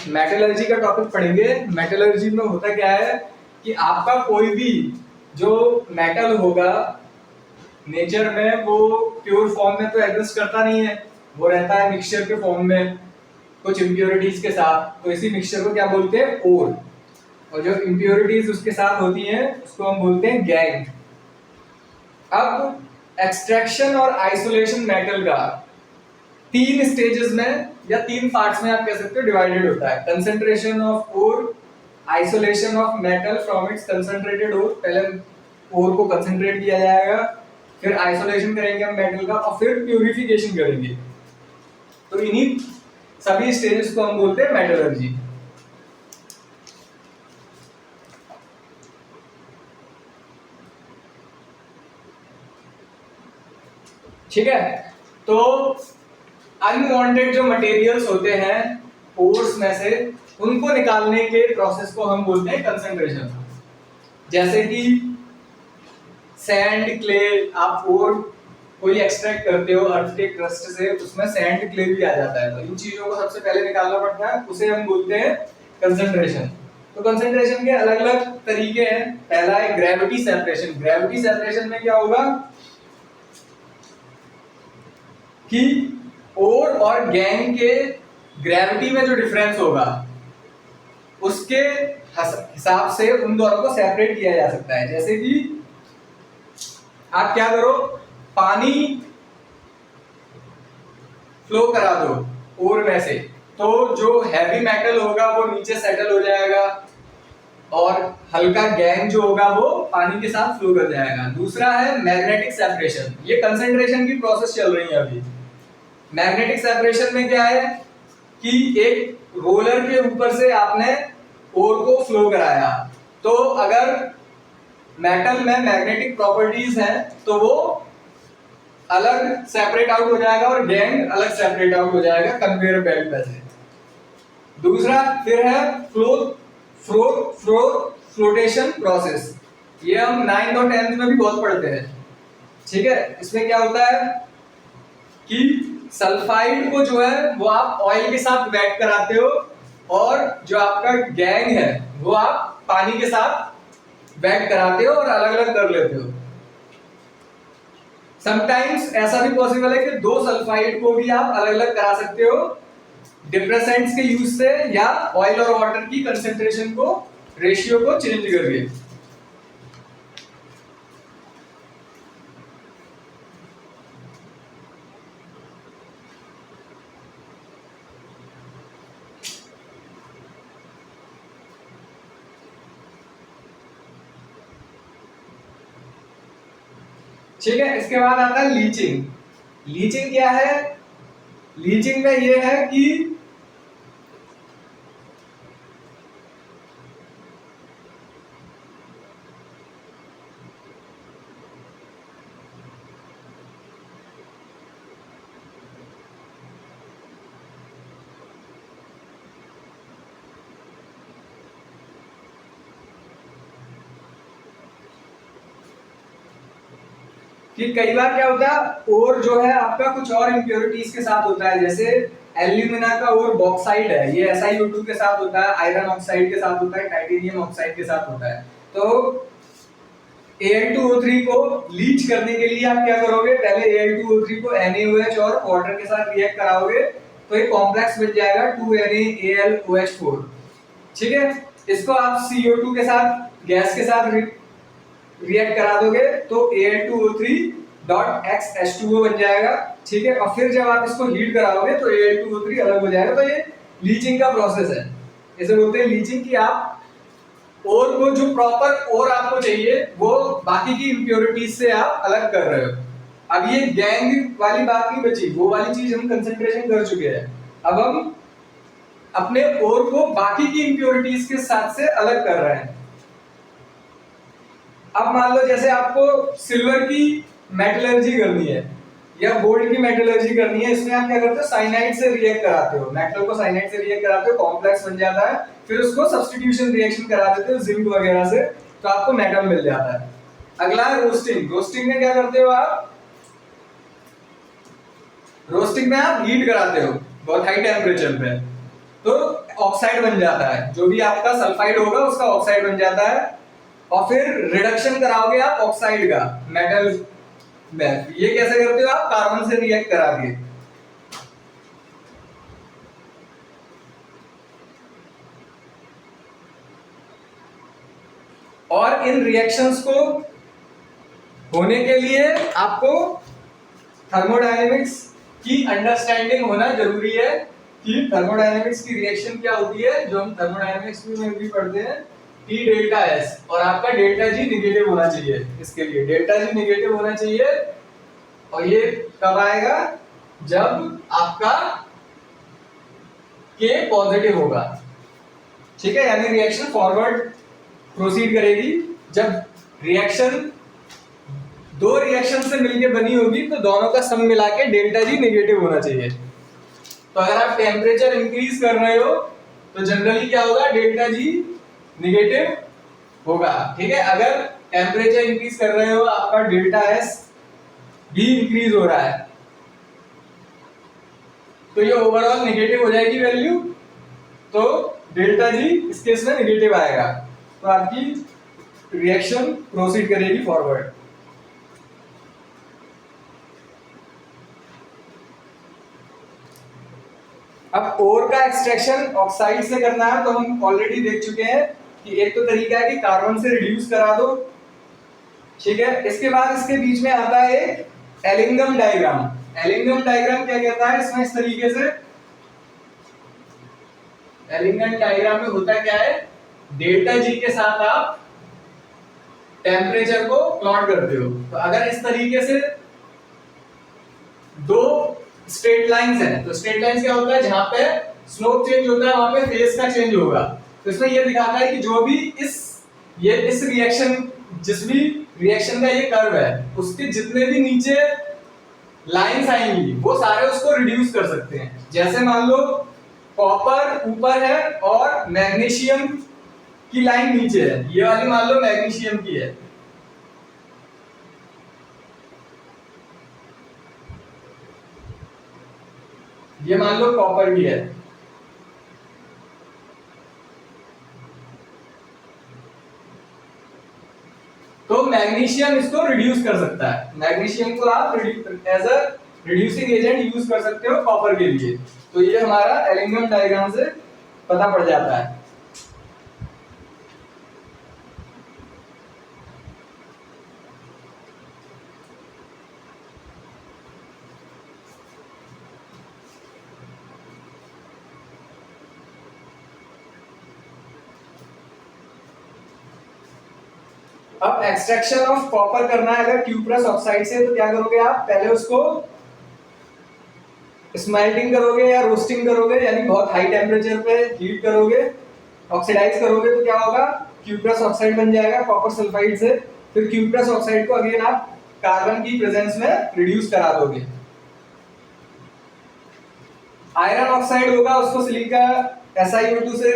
Metallurgy का topic पढ़ेंगे। Metallurgy में होता क्या है कि आपका कोई भी जो मेटल होगा नेचर में वो प्योर फॉर्म में तो एग्जिस्ट करता नहीं है, वो रहता है मिक्सचर के फॉर्म में कुछ इम्प्योरिटीज के साथ। तो इसी मिक्सचर को क्या बोलते हैं? ओर। और जो इम्प्योरिटीज उसके साथ होती हैं उसको हम बोलते हैं गैंग। अब एक्सट्रैक्शन और आइसोलेशन मेटल का 3 स्टेजेस में या 3 पार्ट्स में आप कह सकते हो डिवाइडेड होता है। Concentration of ore, isolation of metal from its concentrated ore. पहले ओर को कंसंट्रेट किया जाएगा, फिर आइसोलेशन करेंगे हम मेटल का, और फिर प्यूरिफिकेशन करेंगे। तो इन्हीं सभी स्टेजेस को हम बोलते हैं मेटलर्जी। ठीक है, तो अनवांटेड जो मटेरियल्स होते हैं ओर्स में से, उनको निकालने के प्रोसेस को हम बोलते हैं कंसंट्रेशन। जैसे कि सैंड, क्ले, आप ओर कोई एक्सट्रैक्ट करते हो अर्थ के क्रस्ट से, उसमें सैंड, क्ले भी आ जाता है, तो इन चीजों को सबसे पहले निकालना पड़ता है, उसे हम बोलते हैं कंसंट्रेशन। तो कंसंट्रेशन के अलग अलग तरीके हैं। पहला है ग्रेविटी सेपरेशन। ग्रेविटी सेपरेशन में क्या होगा कि ओर और गैंग के ग्रेविटी में जो डिफरेंस होगा उसके हिसाब से उन दोनों को सेपरेट किया जा सकता है। जैसे कि आप क्या करो, पानी फ्लो करा दो ओर में से, तो जो हैवी मेटल होगा वो नीचे सेटल हो जाएगा और हल्का गैंग जो होगा वो पानी के साथ फ्लो कर जाएगा। दूसरा है मैग्नेटिक सेपरेशन। ये कंसंट्रेशन की प्रोसेस चल रही है अभी। मैग्नेटिक सेपरेशन में क्या है कि एक रोलर के ऊपर से आपने ओर को फ्लो कराया, तो अगर मेटल में मैग्नेटिक प्रॉपर्टीज हैं तो वो अलग सेपरेट आउट हो जाएगा और गैंग अलग सेपरेट आउट हो जाएगा कन्वेयर बेल्ट पे से। दूसरा फिर है फ्लोटेशन प्रोसेस। ये हम 9th और 10th में भी बहुत पढ़ते हैं। ठीक है, इसमें क्या होता है कि सल्फाइड को जो है वो आप ऑयल के साथ वेट कराते हो, और जो आपका गैंग है वो आप पानी के साथ वेट कराते हो और अलग अलग कर लेते हो। समटाइम्स ऐसा भी पॉसिबल है कि 2 सल्फाइड को भी आप अलग अलग करा सकते हो डिप्रेसेंट्स के यूज से, या ऑयल और वाटर की कंसेंट्रेशन को, रेशियो को चेंज करके। ठीक है, इसके बाद आता है लीचिंग। लीचिंग क्या है? लीचिंग में ये है कि कई बार क्या होता है, ओर जो है आपका कुछ और इंप्योरिटीज के साथ होता है। जैसे एल्यूमिना का ओर बॉक्साइड है, ये SiO2 के साथ होता है, आयरन ऑक्साइड के साथ होता है, टाइटेनियम ऑक्साइड के साथ होता है। तो Al2O3 को लीच करने के लिए आप क्या करोगे, पहले Al2O3 को NaOH और वाटर के साथ रिएक्ट कराओगे, तो एक कॉम्प्लेक्स बन जाएगा 2NaAlOH4। ठीक है, इसको आप CO2 के साथ, गैस के साथ रिएक्ट करा दोगे तो Al2O3.XH2O बन जाएगा। ठीक है, और फिर जब आप इसको हीट कराओगे तो Al2O3 अलग हो जाएगा। तो ये लीचिंग का प्रोसेस है। इसे बोलते हैं लीचिंग, कि आप ओर को, जो प्रॉपर ओर आपको चाहिए वो बाकी की इंप्योरिटीज से आप अलग कर रहे हो। अब ये गैंग वाली बात नहीं बची, वो वाली चीज हम कंसंट्रेशन कर चुके हैं। अब हम अपने ओर को बाकी की इंप्योरिटीज के साथ से अलग कर रहे हैं। अब मान लो जैसे आपको सिल्वर की मेटलर्जी करनी है या गोल्ड की मेटलर्जी करनी है, इसमें आप क्या करते हो, साइनाइड से रिएक्ट कराते हो, मेटल को साइनाइड से रिएक्ट कराते हो, कॉम्प्लेक्स बन जाता है, फिर उसको सब्स्टिट्यूशन रिएक्शन करा देते हो जिंक वगैरह से, तो आपको मेटल मिल जाता है। अगला है रोस्टिंग। रोस्टिंग में क्या करते हो आप, रोस्टिंग में आप हीट कराते हो बहुत हाई टेम्परेचर पे, तो ऑक्साइड बन जाता है, जो भी आपका सल्फाइड होगा उसका ऑक्साइड बन जाता है। और फिर रिडक्शन कराओगे आप ऑक्साइड का मेटल में। ये कैसे करते हो आप? कार्बन से रिएक्ट करा के। और इन रिएक्शंस को होने के लिए आपको थर्मोडायनेमिक्स की अंडरस्टैंडिंग होना जरूरी है कि थर्मोडायनेमिक्स की रिएक्शन क्या होती है, जो हम थर्मोडायनेमिक्स में भी पढ़ते हैं, T डेल्टा S। और आपका डेल्टा G निगेटिव होना चाहिए। इसके लिए डेल्टा G निगेटिव होना चाहिए। और ये कब आएगा? जब आपका K पॉजिटिव होगा। ठीक है, यानी रिएक्शन फॉरवर्ड प्रोसीड करेगी। जब रिएक्शन दो रिएक्शन से मिलके बनी होगी तो दोनों का सम मिला के डेल्टा G निगेटिव होना चाहिए। तो अगर आप टेम्परेचर इंक्रीज कर रहे हो तो जनरली क्या होगा? डेल्टा G निगेटिव होगा। ठीक है, अगर टेम्परेचर इंक्रीज कर रहे हो आपका डेल्टा S भी इंक्रीज हो रहा है तो ये ओवरऑल निगेटिव हो जाएगी वैल्यू। तो डेल्टा G इस केस में निगेटिव आएगा तो आपकी रिएक्शन प्रोसीड करेगी फॉरवर्ड। अब ओर का एक्सट्रैक्शन ऑक्साइड से करना है तो हम ऑलरेडी देख चुके हैं कि एक तो तरीका है कि कार्बन से रिड्यूस करा दो। ठीक है, इसके बाद इसके बीच में आता है एक एलिंगम डायग्राम। एलिंगम डायग्राम क्या कहता है? इसमें इस तरीके से एलिंगम डायग्राम में होता क्या है? डेल्टा G के साथ आप टेम्परेचर को प्लॉट करते हो। तो अगर इस तरीके से दो स्ट्रेट लाइंस हैं तो स्ट्रेट लाइंस क्या होता है? जहां पे स्लोप चेंज होता है वहां पे फेस का चेंज होगा। तो इसमें ये दिखाता है कि जो भी इस रिएक्शन, जिस भी रिएक्शन का ये कर्व है उसके जितने भी नीचे लाइंस आएंगी वो सारे उसको रिड्यूस कर सकते हैं। जैसे मान लो कॉपर ऊपर है और मैग्नीशियम की लाइन नीचे है, ये वाली मान लो मैग्नीशियम की है। ये मान लो कॉपर की है। तो मैग्नीशियम इसको रिड्यूस कर सकता है। मैग्नीशियम को आप as a reducing agent use कर सकते हो कॉपर के लिए। तो ये हमारा एलिंगम डायग्राम से पता पड़ जाता है। अब एक्सट्रैक्शन ऑफ कॉपर करना है अगर क्यूप्रस ऑक्साइड से तो क्या करोगे आप? पहले उसको स्मेल्टिंग करोगे या रोस्टिंग करोगे, यानी बहुत हाई टेम्परेचर पे हीट करोगे, ऑक्सीडाइज करोगे तो क्या होगा? क्यूप्रस ऑक्साइड बन जाएगा कॉपर सल्फाइड से। फिर क्यूप्रस ऑक्साइड को अगेन आप कार्बन की प्रेजेंस में रिड्यूस करा दोगे। आयरन ऑक्साइड होगा, उसको सिलिका SiO2 से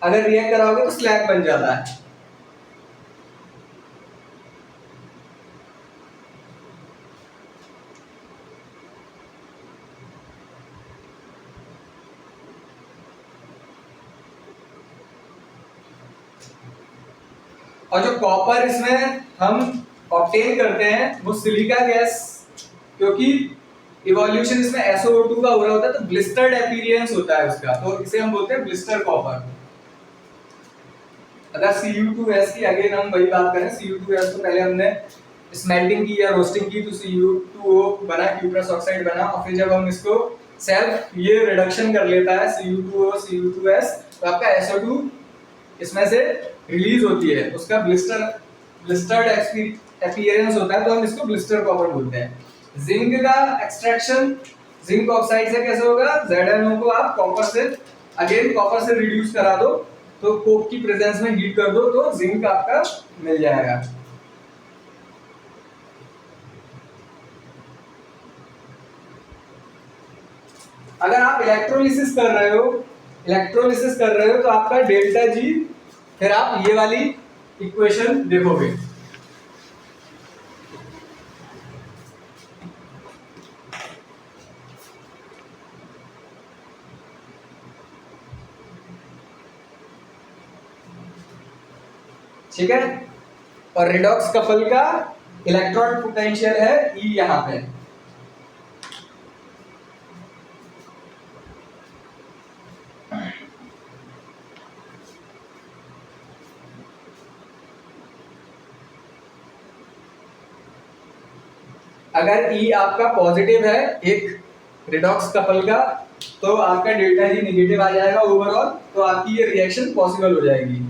अगर रिएक्ट कराओगे तो स्लैग बन जाता है। और जो कॉपर इसमें हम ऑब्टेन करते हैं वो सिलिका गैस, क्योंकि इवोल्यूशन इसमें SO2 का हो रहा होता है तो ब्लिस्टर्ड अपीयरेंस होता है उसका, तो इसे हम बोलते हैं ब्लिस्टर कॉपर। अगर Cu2S की अगेन हम वही बात करें, Cu2S तो पहले हमने स्मेल्टिंग की या रोस्टिंग की तो Cu2O बना, क्यूप्रस ऑक्साइड बना, और फिर जब हम इसको सेल्फ ये रिडक्शन कर लेता है Cu2O Cu2S तो आपका SO2 इसमें से रिलीज होती है, उसका ब्लिस्टर्ड अपीयरेंस होता है तो हम इसको ब्लिस्टर कॉपर बोलते हैं। जिंक का एक्सट्रैक्शन जिंक ऑक्साइड से कैसे होगा? ZnO को आप कॉपर से अगेन कॉपर से रिड्यूस करा दो तो कोक की प्रेजेंस में हीट कर दो तो जिंक आपका मिल जाएगा। अगर आप इलेक्ट्रोलिसिस कर रहे हो तो आपका डेल्टा G, फिर आप ये वाली इक्वेशन देखोगे। ठीक है। और रिडॉक्स कपल का इलेक्ट्रॉन पोटेंशियल है ई यहाँ पे। अगर ई आपका पॉजिटिव है एक रिडॉक्स कपल का, तो आपका डेल्टा जी नेगेटिव आ जाएगा ओवरऑल, तो आपकी ये रिएक्शन पॉसिबल हो जाएगी।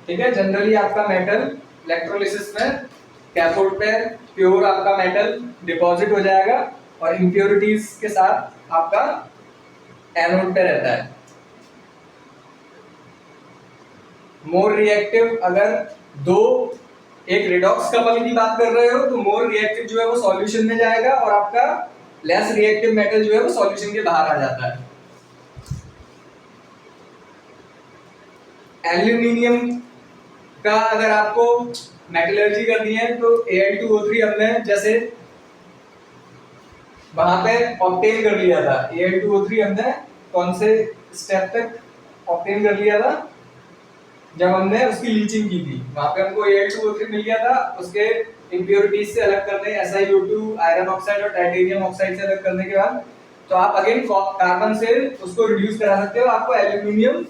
ठीक है। जनरली आपका मेटल इलेक्ट्रोलिसिस में कैथोड पे प्योर आपका मेटल डिपॉजिट हो जाएगा और इम्प्योरिटीज के साथ आपका एनोड पे रहता है। मोर रिएक्टिव, अगर दो एक रिडॉक्स कपल की बात कर रहे हो तो मोर रिएक्टिव जो है वो सॉल्यूशन में जाएगा और आपका लेस रिएक्टिव मेटल जो है वो सॉल्यूशन के बाहर आ जाता है। एल्यूमिनियम का अगर आपको मेटलर्जी करनी है तो Al2O3 हमने जैसे वहां पे ऑब्टेन कर लिया था। Al2O3 हमने कौन से स्टेप तक ऑब्टेन कर लिया था? जब हमने उसकी लीचिंग की थी, वहां पे हमको Al2O3 मिल गया था। उसके इंप्योरिटीज से अलग करने, SiO2 आयरन ऑक्साइड और टाइटेनियम ऑक्साइड से अलग करने के बाद तो आप अगेन कार्बन से उसको रिड्यूस करा सकते हो, आपको एल्यूमिनियम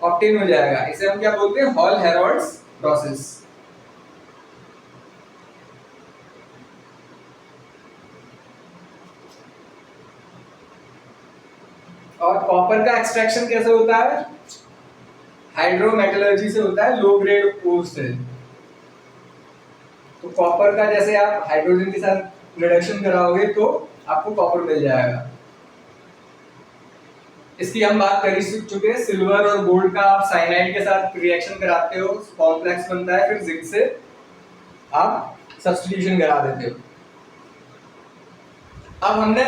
ऑब्टेन हो जाएगा। इसे हम क्या बोलते हैं? Hall Harold's process. और कॉपर का एक्सट्रैक्शन कैसे होता है? हाइड्रोमेटलर्जी से होता है, लो ग्रेड ओर से। तो कॉपर का जैसे आप हाइड्रोजन के साथ रिडक्शन कराओगे तो आपको कॉपर मिल जाएगा। इसकी हम बात कर ही चुके हैं। सिल्वर और गोल्ड का आप साइनाइड के साथ रिएक्शन कराते हो, कॉम्प्लेक्स बनता है, फिर जिंक से आप सब्स्टिट्यूशन करा देते हो। अब हमने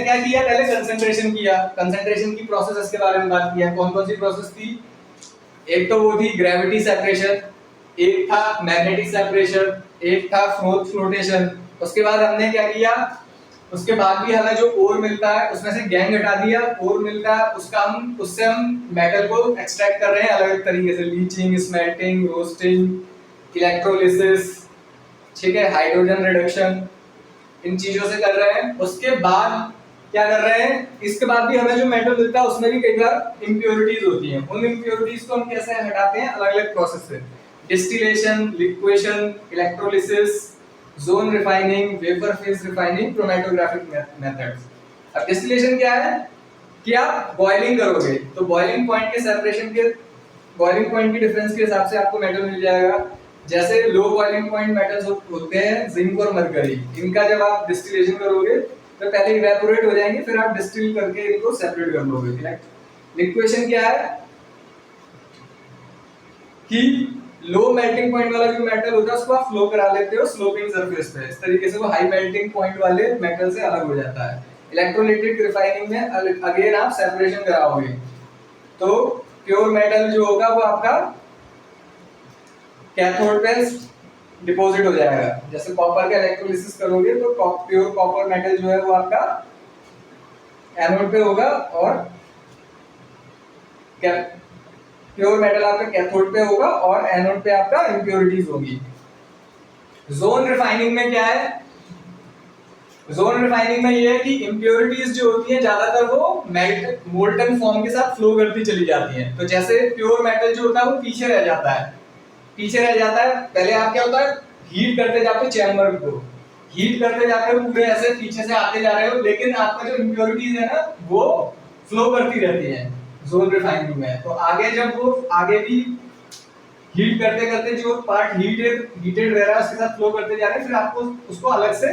क्या किया? पहले कंसंट्रेशन किया, कंसंट्रेशन की प्रोसेस के बारे में बात किया। कौन कौन सी प्रोसेस थी? एक तो वो थी ग्रेविटी सेपरेशन, एक था मैग्नेटिक सेपरेशन, एक था फ्लोटेशन। उसके बाद हमने क्या किया? उसके बाद भी हमें जो ओर मिलता है उसमें से गैंग हटा दिया। ओर मिलता है उससे हम मेटल को एक्सट्रैक्ट कर रहे हैं अलग अलग तरीके से, लीचिंग, स्मेल्टिंग, रोस्टिंग, इलेक्ट्रोलिसिस, ठीक है, हाइड्रोजन रिडक्शन, इन चीजों से कर रहे हैं। उसके बाद क्या कर रहे हैं? इसके बाद भी हमें जो मेटल मिलता है उसमें भी कई बार इंप्योरिटीज होती हैं। उन इंप्योरिटीज को हम कैसे हटाते हैं? अलग अलग प्रोसेस से, distillation, liquation, electrolysis, zone refining, vapour phase refining, chromatographic methods. अब डिस्टिलेशन क्या है कि आप बॉइलिंग करोगे तो बॉइलिंग पॉइंट के सेपरेशन के, बॉइलिंग पॉइंट की डिफरेंस के हिसाब से आपको मेटल मिल जाएगा। जैसे लो बॉइलिंग पॉइंट मेटल्स होते हैं जिंक और मरकरी, इनका जब आप डिस्टिलेशन करोगे तो पहले इवेपोरेट हो जाएंगे, फिर आप डिस्टिल करके इनको सेपरेट कर लोगे। लिक्वेशन क्या है कि लो मेल्टिंग पॉइंट वाला जो मेटल होता है उसको आप फ्लो करा लेते हो स्लोपिंग सरफेस पे, इस तरीके से वो हाई मेल्टिंग पॉइंट वाले मेटल से अलग हो जाता है। इलेक्ट्रोलिटिक रिफाइनिंग में अगेन आप सेपरेशन कराओगे तो प्योर मेटल जो होगा वो आपका कैथोड पे डिपॉजिट हो जाएगा। जैसे कॉपर का इलेक्ट्रोलिसिस करोगे तो प्योर कॉपर मेटल जो है वो आपका एनोड पे होगा और प्योर मेटल आपका कैथोड पे होगा और एनोड पे आपका इंप्योरिटीज होगी। जोन रिफाइनिंग में क्या है? जोन रिफाइनिंग में ये है कि इंप्योरिटीज जो होती हैं ज्यादातर वो मोल्टन फॉर्म के साथ फ्लो करती चली जाती हैं। तो जैसे प्योर मेटल जो होता है वो पीछे रह जाता है, पीछे रह जाता है। पहले आप क्या होता है, हीट करते जाते हो चैम्बर को, हीट करते जाते हो, पूरे ऐसे पीछे से आते जा रहे हो, लेकिन आपका जो इंप्योरिटीज है ना वो फ्लो करती रहती है जोन रिफाइनिंग में। तो आगे जब वो आगे भी हीट करते करते जो पार्ट हीटेड रह रहा है उसके साथ फ्लो करते जा रहे हैं, फिर आपको उसको अलग से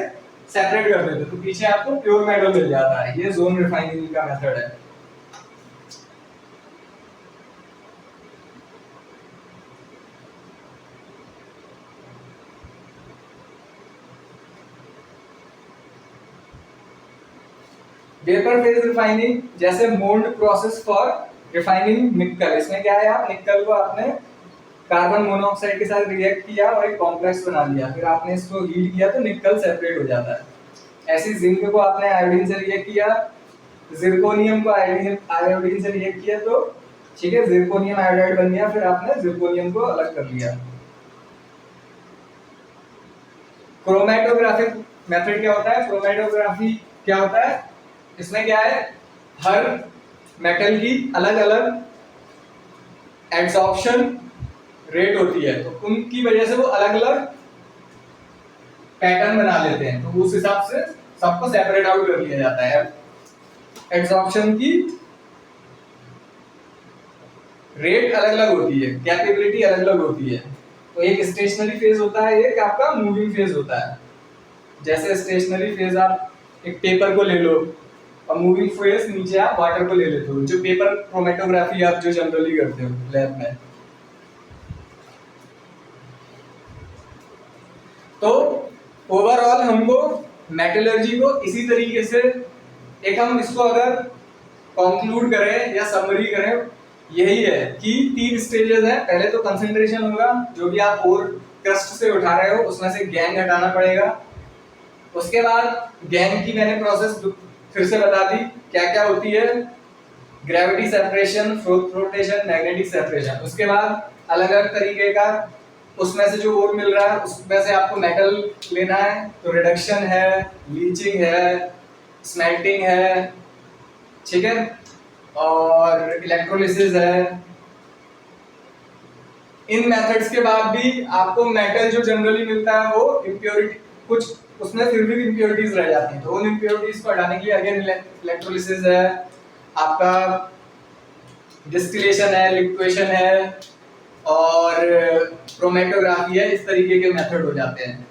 सेपरेट कर देते हो तो पीछे आपको प्योर मेटल मिल जाता है। ये जोन रिफाइनिंग का मेथड है। वेपर फेज रिफाइनिंग, जैसे मोल्ड प्रोसेस फॉर रिफाइनिंग निकल, इसमें क्या है, आप निकल को आपने कार्बन मोनोऑक्साइड के साथ रिएक्ट किया और एक कॉम्प्लेक्स बना लिया, फिर आपने इसको हीट किया तो निकल सेपरेट हो जाता है। ऐसे जिंक को आपने आयोडीन से रिएक्ट किया, जिरकोनियम को आयोडीन से रिएक्ट किया तो ठीक है, जिरकोनियम आयोडाइड बन गया, फिर आपने जिरकोनियम को अलग कर लिया। क्रोमेटोग्राफिक मेथड क्या होता है, क्रोमेटोग्राफी क्या होता है, इसमें क्या है, हर मेटल की अलग अलग एब्जॉर्प्शन रेट होती है, तो उनकी वजह से वो अलग अलग पैटर्न बना लेते हैं, तो उस हिसाब से सबको सेपरेट आउट कर लिया जाता है। एब्जॉर्प्शन की रेट अलग अलग होती है, कैपेबिलिटी अलग अलग होती है, तो एक स्टेशनरी फेज होता है, एक आपका मूविंग फेज होता है। जैसे स्टेशनरी फेज आप एक पेपर को ले लो और मूविंग फेज नीचे आप वाटर को ले लेते हो, जो पेपर क्रोमेटोग्राफी आप जो जनरली करते हो लैब में। तो ओवरऑल हमको मेटलर्जी को इसी तरीके से, एक हम इसको अगर कंक्लूड करें या समरी करें, यही है कि 3 स्टेजेस हैं। पहले तो कंसंट्रेशन होगा, जो भी आप ओर क्रस्ट से उठा रहे हो उसमें से गैंग हटाना पड़ेगा। उसके बाद गैंग की मैंने प्रोसेस फिर से बता दी क्या क्या होती है, gravity separation, flotation, magnetic separation. उसके बाद अलग अलग तरीके का उसमें से जो ओर मिल रहा है उसमें से आपको मेटल लेना है, तो रिडक्शन है, लीचिंग है, स्मेल्टिंग है, ठीक है, और इलेक्ट्रोलिसिस है। इन मेथड्स के बाद भी आपको मेटल जो जनरली मिलता है वो इम्प्योरिटी, कुछ उसमें फिर भी इम्प्योरिटीज रह जाती हैं, तो उन इम्प्योरिटीज को हटाने के लिए अगेन इलेक्ट्रोलिसिस है, आपका डिस्टिलेशन है, लिक्विडेशन है और क्रोमेटोग्राफी है, इस तरीके के मेथड हो जाते हैं।